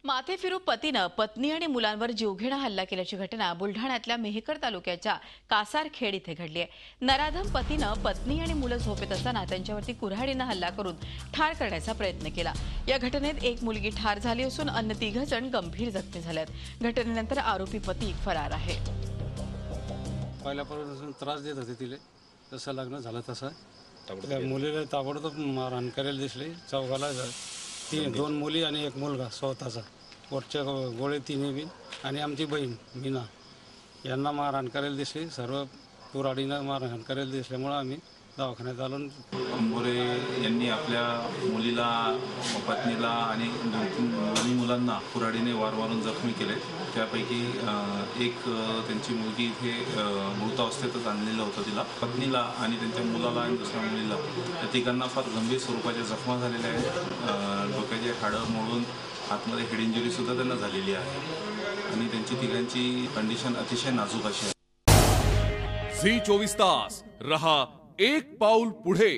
माथेफिरू पतीनं पत्नी आणि मुलांवर जीवघेणा हल्ला केल्याची घटना बुलढाण्यातल्या मेहकर तालुक्याच्या कासारखेड इथे घडली आहे। नराधम पतीनं पत्नी आणि मुलं झोपेत असताना त्यांच्यावरती कुऱ्हाडीनं हल्ला करून ठार करण्याचा प्रयत्न केला। या घटनेत एक मुलगी ठार झाली असून अन्य 3 जण गंभीर जखमी झालेत। घटनेनंतर आरोपी पती फरार आहे। पहिल्यापासून त्रास देत होते तिले, जसं लग्न झालं तसं त्या मुलीला ताबडतोब मारहाण करायला दिसली। चौघाला 2 मुली आणि 1 मुलगा स्वतःचा, पोटच्या गोळे 3 बी आणि आमची बहीण मीना यांना मारहाण करायला दिसली। सर्व कुऱ्हाडीनं मारहाण करायला दिसल्यामुळे आम्ही दवाखान्यात आलो। अंबोरे यांनी आपल्या मुलीला, पत्नीला आणि 2 मुलांना कुऱ्हाडीने वार मारून जखमी केले। त्यापैकी एक त्यांची मुलगी इथे मृतावस्थेतच आणलेलं होतं तिला। पत्नीला आणि त्यांच्या मुलाला आणि दुसऱ्या मुलीला या तिघांना फार गंभीर स्वरूपाच्या जखमा झालेल्या आहेत। डोक्याचे हाडं मोडून आतमध्ये हेड इंजुरी सुद्धा त्यांना झालेली आहे आणि त्यांची तिघांची कंडिशन अतिशय नाजूक अशी आहे। झी 24 तास रहा एक पाऊल पुढे।